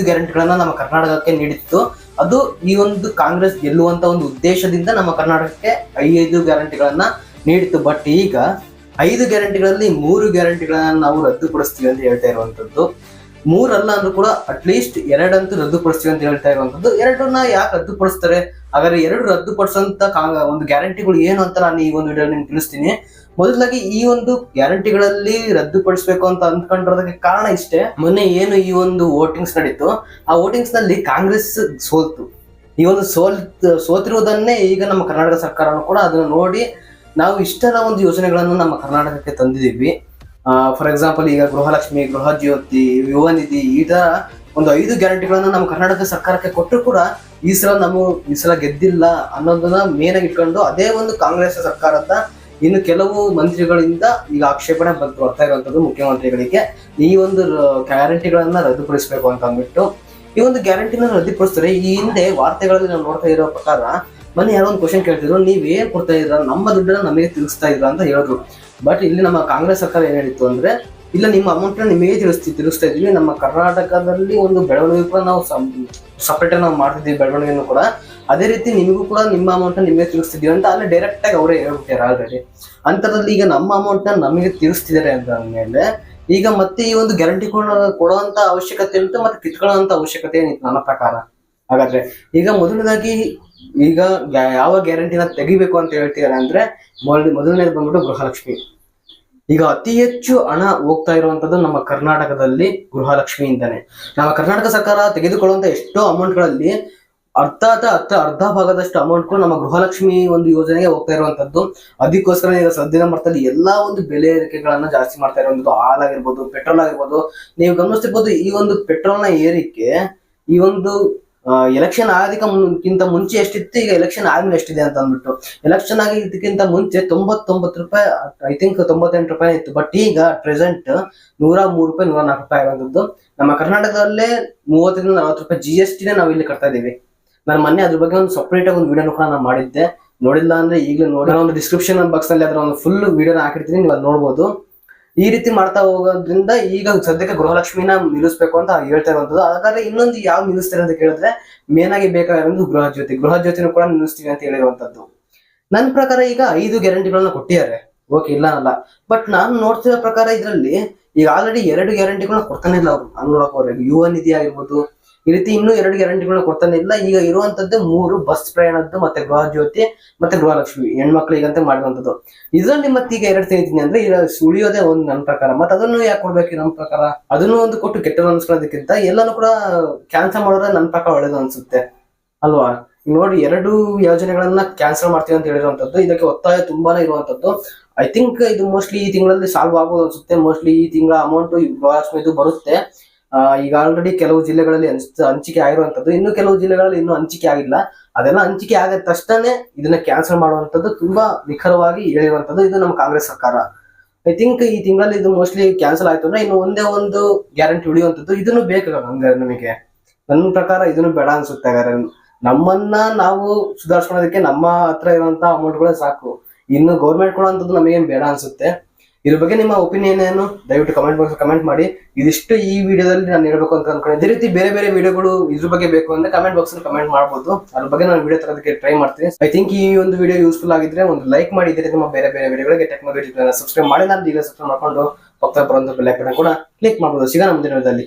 ಗ್ಯಾರಂಟಿಗಳನ್ನ ನಮ್ಮ ಕರ್ನಾಟಕಕ್ಕೆ ನೀಡಿತ್ತು. ಅದು ಈ ಒಂದು ಕಾಂಗ್ರೆಸ್ ಗೆಲ್ಲುವಂತ ಒಂದು ಉದ್ದೇಶದಿಂದ ನಮ್ಮ ಕರ್ನಾಟಕಕ್ಕೆ 5 ಗ್ಯಾರಂಟಿಗಳನ್ನ ನೀಡಿತ್ತು. ಬಟ್ ಈಗ 5 ಗ್ಯಾರಂಟಿಗಳಲ್ಲಿ 3 ಗ್ಯಾರಂಟಿಗಳನ್ನ ನಾವು ರದ್ದುಪಡಿಸ್ತೀವಿ ಅಂತ ಹೇಳ್ತಾ ಇರುವಂತದ್ದು. 3 ಅಲ್ಲ ಅಂದ್ರೂ ಕೂಡ ಅಟ್ಲೀಸ್ಟ್ 2 ಅಂತೂ ರದ್ದುಪಡಿಸ್ತೀವಿ ಅಂತ ಹೇಳ್ತಾ ಇರುವಂತದ್ದು. 2ನ್ನ ಯಾಕೆ ರದ್ದುಪಡಿಸ್ತಾರೆ? ಹಾಗಾದ್ರೆ 2 ರದ್ದುಪಡಿಸಂತ ಒಂದು ಗ್ಯಾರಂಟಿಗಳು ಏನು ಅಂತ ನಾನು ಈ ಒಂದು ವಿಡಿಯೋ ನಿಮ್ಗೆ ತಿಳಿಸ್ತೀನಿ. ಮೊದಲಾಗಿ ಈ ಒಂದು ಗ್ಯಾರಂಟಿಗಳಲ್ಲಿ ರದ್ದುಪಡಿಸಬೇಕು ಅಂತ ಅಂದ್ಕೊಂಡಿರೋದಕ್ಕೆ ಕಾರಣ ಇಷ್ಟೇ. ಮೊನ್ನೆ ಏನು ಈ ಒಂದು ವೋಟಿಂಗ್ಸ್ ನಡೀತು, ಆ ವೋಟಿಂಗ್ಸ್ ನಲ್ಲಿ ಕಾಂಗ್ರೆಸ್ ಸೋಲ್ತು. ಈ ಒಂದು ಸೋತಿರುವುದನ್ನೇ ಈಗ ನಮ್ಮ ಕರ್ನಾಟಕ ಸರ್ಕಾರನು ಕೂಡ ಅದನ್ನು ನೋಡಿ ನಾವು ಇಷ್ಟೆಲ್ಲ ಒಂದು ಯೋಜನೆಗಳನ್ನು ನಮ್ಮ ಕರ್ನಾಟಕಕ್ಕೆ ತಂದಿದ್ದೀವಿ. ಫಾರ್ ಎಕ್ಸಾಂಪಲ್ ಈಗ ಗೃಹಲಕ್ಷ್ಮಿ, ಗೃಹ ಜ್ಯೋತಿ, ಯುವ ನಿಧಿ, ಈ ತರ ಒಂದು 5 ಗ್ಯಾರಂಟಿಗಳನ್ನ ನಮ್ಮ ಕರ್ನಾಟಕ ಸರ್ಕಾರಕ್ಕೆ ಕೊಟ್ಟರು ಕೂಡ ಈ ಸಲ ಗೆದ್ದಿಲ್ಲ ಅನ್ನೋದನ್ನ ಮೇನ್ ಆಗಿ ಇಟ್ಕೊಂಡು ಅದೇ ಒಂದು ಕಾಂಗ್ರೆಸ್ ಸರ್ಕಾರದ ಇನ್ನು ಕೆಲವು ಮಂತ್ರಿಗಳಿಂದ ಈಗ ಆಕ್ಷೇಪಣೆ ಬರ್ತಾ ಇರುವಂತದ್ದು ಮುಖ್ಯಮಂತ್ರಿಗಳಿಗೆ ಈ ಒಂದು ಗ್ಯಾರಂಟಿಗಳನ್ನ ರದ್ದುಪಡಿಸಬೇಕು ಅಂತ ಅಂದ್ಬಿಟ್ಟು ಈ ಒಂದು ಗ್ಯಾರಂಟಿನ ರದ್ದುಪಡಿಸ್ತಾರೆ. ಈ ಹಿಂದೆ ವಾರ್ತೆಗಳಲ್ಲಿ ನಾವು ನೋಡ್ತಾ ಇರೋ ಪ್ರಕಾರ ಮೊನ್ನೆ ಯಾರೋ ಒಂದು ಕ್ವಶನ್ ಕೇಳ್ತಿದ್ರು, ನೀವೇನ್ ಕೊಡ್ತಾ ಇದ್ರ, ನಮ್ಮ ದುಡ್ಡನ್ನ ನಮಗೆ ತಿಳಿಸ್ತಾ ಇದ್ರ ಅಂತ ಹೇಳಿದ್ರು. ಬಟ್ ಇಲ್ಲಿ ನಮ್ಮ ಕಾಂಗ್ರೆಸ್ ಸರ್ಕಾರ ಏನ್ ಹೇಳಿತ್ತು ಅಂದ್ರೆ, ಇಲ್ಲ ನಿಮ್ಮ ಅಮೌಂಟ್ ನ ನಿಮಗೆ ತಿಳಿಸ್ತಾ ಇದೀವಿ, ನಮ್ಮ ಕರ್ನಾಟಕದಲ್ಲಿ ಒಂದು ಬೆಳವಣಿಗೆ ಕೂಡ ನಾವು ಸಪರೇಟ್ ನಾವು ಮಾಡ್ತಿದ್ದೀವಿ, ಬೆಳವಣಿಗೆಯನ್ನು ಕೂಡ ಅದೇ ರೀತಿ ನಿಮಗೂ ಕೂಡ ನಿಮ್ಮ ಅಮೌಂಟ್ ನ ನಿಮಗೆ ತಿಳಿಸ್ತಿದೀವಿ ಅಂತ ಅಲ್ಲಿ ಡೈರೆಕ್ಟ್ ಆಗಿ ಅವರೇ ಹೇಳ್ಬಿಟ್ಟಾರೆ ಆಲ್ರೆಡಿ. ಅಂತರಲ್ಲಿ ಈಗ ನಮ್ಮ ಅಮೌಂಟ್ ನ ನಮಗೆ ತಿಳಿಸ್ತಿದ್ದಾರೆ ಅಂತ ಅಂದ್ಮೇಲೆ ಈಗ ಮತ್ತೆ ಈ ಒಂದು ಗ್ಯಾರಂಟಿ ಕೊಡುವಂತ ಅವಶ್ಯಕತೆ ಇರುತ್ತೆ, ಮತ್ತೆ ಕಿತ್ಕೊಳ್ಳುವಂತ ಅವಶ್ಯಕತೆ ಏನಿತ್ತು ನನ್ನ ಪ್ರಕಾರ. ಹಾಗಾದ್ರೆ ಈಗ ಮೊದಲನೇದಾಗಿ ಈಗ ಯಾವ ಗ್ಯಾರಂಟಿನ ತೆಗಿಬೇಕು ಅಂತ ಹೇಳ್ತಿದ್ದಾರೆ ಅಂದ್ರೆ ಮೊದಲನೇದು ಬಂದ್ಬಿಟ್ಟು ಗೃಹಲಕ್ಷ್ಮಿ. ಈಗ ಅತಿ ಹೆಚ್ಚು ಹಣ ಹೋಗ್ತಾ ಇರುವಂತದ್ದು ನಮ್ಮ ಕರ್ನಾಟಕದಲ್ಲಿ ಗೃಹಲಕ್ಷ್ಮಿಯಿಂದಾನೆ. ನಮ್ಮ ಕರ್ನಾಟಕ ಸರ್ಕಾರ ತೆಗೆದುಕೊಳ್ಳುವಂತ ಎಷ್ಟೋ ಅಮೌಂಟ್ಗಳಲ್ಲಿ ಅರ್ಧ ಭಾಗದಷ್ಟು ಅಮೌಂಟ್ ನಮ್ಮ ಗೃಹಲಕ್ಷ್ಮಿ ಒಂದು ಯೋಜನೆಗೆ ಹೋಗ್ತಾ ಇರುವಂತದ್ದು. ಅದಕ್ಕೋಸ್ಕರ ಈಗ ಸದ್ಯದ ಮಟ್ಟದಲ್ಲಿ ಎಲ್ಲಾ ಒಂದು ಬೆಲೆ ಏರಿಕೆಗಳನ್ನ ಜಾಸ್ತಿ ಮಾಡ್ತಾ ಇರುವಂತದ್ದು. ಹಾಲ್ ಆಗಿರ್ಬೋದು, ಪೆಟ್ರೋಲ್ ಆಗಿರ್ಬೋದು. ನೀವು ಗಮನಿಸ್ತಿರ್ಬೋದು ಈ ಒಂದು ಪೆಟ್ರೋಲ್ನ ಏರಿಕೆ ಈ ಒಂದು ಎಲೆಕ್ಷನ್ ಆಗೋದಕ್ಕಿಂತ ಮುಂಚೆ ಎಷ್ಟಿತ್ತು, ಈಗ ಎಲೆಕ್ಷನ್ ಆದ್ಮೇಲೆ ಎಷ್ಟಿದೆ ಅಂತ ಅಂದ್ಬಿಟ್ಟು. ಎಲೆಕ್ಷನ್ ಆಗಿದ್ದಕ್ಕಿಂತ ಮುಂಚೆ 99 ರೂಪಾಯಿ, ಐ ಥಿಂಕ್ 98 ರೂಪಾಯಿ ಇತ್ತು. ಬಟ್ ಈಗ ಪ್ರೆಸೆಂಟ್ 103 ರೂಪಾಯಿ, 104 ರೂಪಾಯಿ ಆಗುವಂಥದ್ದು. ನಮ್ಮ ಕರ್ನಾಟಕದಲ್ಲೇ 30-40 ರೂಪಾಯಿ GST ನಾವು ಇಲ್ಲಿ ಕಟ್ತಾ ಇದೀವಿ. ನಾನು ಮೊನ್ನೆ ಅದ್ರ ಬಗ್ಗೆ ಒಂದು ಸಪ್ರೇಟ್ ಆಗಿ ಒಂದು ವಿಡಿಯೋನ ಕೂಡ ನಾನು ಮಾಡಿದ್ದೆ. ನೋಡಿಲ್ಲ ಅಂದ್ರೆ ಈಗಲೂ ನೋಡಿ, ಒಂದು ಡಿಸ್ಕ್ರಿಪ್ಷನ್ ಬಾಕ್ಸ್ ನಲ್ಲಿ ಅದರ ಒಂದು ಫುಲ್ ವಿಡಿಯೋನ ಹಾಕಿರ್ತೀನಿ, ನೀವು ಅದು ನೋಡ್ಬೋದು. ಈ ರೀತಿ ಮಾಡ್ತಾ ಹೋಗೋದ್ರಿಂದ ಈಗ ಸದ್ಯಕ್ಕೆ ಗೃಹಲಕ್ಷ್ಮಿನ ನಿಲ್ಲಿಸ್ಬೇಕು ಅಂತ ಹೇಳ್ತಾ ಇರುವಂತದ್ದು. ಹಾಗಾದ್ರೆ ಇನ್ನೊಂದು ಯಾವ ನಿಲ್ಲಿಸ್ತಾರೆ ಅಂತ ಕೇಳಿದ್ರೆ ಮೇನ್ ಆಗಿ ಬೇಕಾಗಿರೋದು ಗೃಹ ಜ್ಯೋತಿನೂ ಕೂಡ ನಿಲ್ಲಿಸ್ತೀವಿ ಅಂತ ಹೇಳಿರುವಂತದ್ದು. ನನ್ನ ಪ್ರಕಾರ ಈಗ 5 ಗ್ಯಾರಂಟಿಗಳನ್ನ ಕೊಟ್ಟಿದ್ದಾರೆ, ಓಕೆ ಇಲ್ಲ ಅನ್ನಲ್ಲ. ಬಟ್ ನಾನು ನೋಡ್ತಿರೋ ಪ್ರಕಾರ ಇದರಲ್ಲಿ ಈಗ ಆಲ್ರೆಡಿ 2 ಗ್ಯಾರಂಟಿಗಳನ್ನ ಕೊಡ್ತಾನೆ ಇಲ್ಲ ಅವರು. ಹಂಗ್ ನೋಡಕ್ ಹೋದ್ರೆ ಯುವ ನಿಧಿ ಆಗಿರ್ಬೋದು, ಈ ರೀತಿ ಇನ್ನೂ 2 ಗ್ಯಾರಂಟಿಗಳನ್ನ ಕೊಡ್ತಾನೆ ಇಲ್ಲ. ಈಗ ಇರುವಂತದ್ದು 3 ಬಸ್ ಪ್ರಯಾಣದ್ದು, ಮತ್ತೆ ಗೃಹ ಜ್ಯೋತಿ, ಮತ್ತೆ ಗೃಹಲಕ್ಷ್ಮಿ ಹೆಣ್ಮಕ್ಳಿಗಂತ ಮಾಡಿರುವಂತದ್ದು. ಇದರಲ್ಲಿ ಮತ್ತೆ ಈಗ 2 ತೆಗಿತೀನಿ ಅಂದ್ರೆ ಈಗ ಉಳಿಯೋದೇ ಒಂದು ನನ್ನ ಪ್ರಕಾರ. ಮತ್ತೆ ಅದನ್ನು ಯಾಕೆ ಕೊಡ್ಬೇಕು ನಮ್ಮ ಪ್ರಕಾರ? ಅದನ್ನು ಒಂದು ಕೊಟ್ಟು ಕೆಟ್ಟದ್ದು ಅನ್ಸ್ಕೊಳ್ಳೋದಕ್ಕಿಂತ ಎಲ್ಲಾನು ಕೂಡ ಕ್ಯಾನ್ಸಲ್ ಮಾಡೋದ್ರೆ ನನ್ನ ಪ್ರಕಾರ ಒಳ್ಳೇದು ಅನ್ಸುತ್ತೆ ಅಲ್ವಾ? ನೋಡಿ 2 ಯೋಜನೆಗಳನ್ನ ಕ್ಯಾನ್ಸಲ್ ಮಾಡ್ತೀವಿ ಅಂತ ಹೇಳಿರುವಂತದ್ದು. ಇದಕ್ಕೆ ಒತ್ತಾಯ ತುಂಬಾನೇ ಇರುವಂತದ್ದು. ಐ ಥಿಂಕ್ ಇದು ಮೋಸ್ಟ್ಲಿ ಈ ತಿಂಗಳಲ್ಲಿ ಸಾಲ್ವ್ ಆಗೋದು ಅನ್ಸುತ್ತೆ. ಮೋಸ್ಟ್ಲಿ ಈ ತಿಂಗಳ ಅಮೌಂಟ್ ಗೃಹಲಕ್ಷ್ಮಿದು ಬರುತ್ತೆ. ಈಗ ಆಲ್ರೆಡಿ ಕೆಲವು ಜಿಲ್ಲೆಗಳಲ್ಲಿ ಹಂಚಿಕೆ ಆಗಿರುವಂತದ್ದು, ಇನ್ನು ಕೆಲವು ಜಿಲ್ಲೆಗಳಲ್ಲಿ ಇನ್ನೂ ಹಂಚಿಕೆ ಆಗಿಲ್ಲ. ಅದೆಲ್ಲ ಹಂಚಿಕೆ ಆಗದ ತಕ್ಷಣ ಇದನ್ನ ಕ್ಯಾನ್ಸಲ್ ಮಾಡುವಂತದ್ದು ತುಂಬಾ ನಿಖರವಾಗಿ ಹೇಳಿರುವಂತದ್ದು ಇದು ನಮ್ಮ ಕಾಂಗ್ರೆಸ್ ಸರ್ಕಾರ. ಐ ಥಿಂಕ್ ಈ ತಿಂಗಳಲ್ಲಿ ಇದು ಮೋಸ್ಟ್ಲಿ ಕ್ಯಾನ್ಸಲ್ ಆಯ್ತು ಅಂದ್ರೆ ಇನ್ನು ಒಂದೇ ಒಂದು ಗ್ಯಾರಂಟಿ ಉಳಿಯುವಂತದ್ದು. ಇದನ್ನು ಬೇಕು ಹಂಗಾರೆ ನಮಗೆ. ನನ್ನ ಪ್ರಕಾರ ಇದನ್ನು ಬೇಡ ಅನ್ಸುತ್ತೆ. ಹಾಗಾದ್ರೆ ನಮ್ಮನ್ನ ನಾವು ಸುಧಾರಿಸ್ಕೊಳ್ಳೋದಕ್ಕೆ ನಮ್ಮ ಹತ್ರ ಇರುವಂತಹ ಅಮೌಂಟ್ಗಳೇ ಸಾಕು. ಇನ್ನು ಗೌರ್ಮೆಂಟ್ ಕೊಡುವಂತದ್ದು ನಮಗೇನು ಬೇಡ ಅನ್ಸುತ್ತೆ. ಇದ್ರ ಬಗ್ಗೆ ನಿಮ್ಮ ಒಪಿನಿಯನ್ ಏನು ದಯವಿಟ್ಟು ಕಮೆಂಟ್ ಬಾಕ್ಸ್ ಕಮೆಂಟ್ ಮಾಡಿ. ಇದಿಷ್ಟು ಈ ವಿಡಿಯೋದಲ್ಲಿ ನಾನು ಹೇಳ್ಬೇಕು ಅಂತ ಅನ್ಕೊಂಡೆ. ಇದೇ ರೀತಿ ಬೇರೆ ಬೇರೆ ವಿಡಿಯೋಗಳು ಇದ್ರ ಬಗ್ಗೆ ಬೇಕು ಅಂದ್ರೆ ಕಮೆಂಟ್ ಬಾಕ್ಸ್ ಅಲ್ಲಿ ಕಮೆಂಟ್ ಮಾಡಬಹುದು. ಅದ್ರ ಬಗ್ಗೆ ನಾನು ವಿಡಿಯೋ ತರೋದಕ್ಕೆ ಟ್ರೈ ಮಾಡ್ತೀನಿ. ಐ ಥಿಂಕ್ ಈ ಒಂದು ವಿಡಿಯೋ ಯೂಸ್ಫುಲ್ ಆಗಿದ್ರೆ ಒಂದು ಲೈಕ್ ಮಾಡಿ. ಇದೇ ರೀತಿ ಬೇರೆ ಬೇರೆ ವಿಡಿಯೋಗಳಿಗೆ ಟೆಕ್ನಾಲಜಿ ಸಬ್ಸ್ಕ್ರೈಬ್ ಮಾಡಿ. ನಾನು ಈಗ ಸಬ್ಸ್ಕ್ರೈಬ್ ಮಾಡ್ಕೊಂಡು ಹೋಗ್ತಾ ಬರೋ ಬೆಲ್ ಐಕಾನ್ ಕೂಡ ಕ್ಲಿಕ್ ಮಾಡಬಹುದು. ಸಿಗೋಣ ಮುಂದಿನ ವಿಡಿಯೋದಲ್ಲಿ.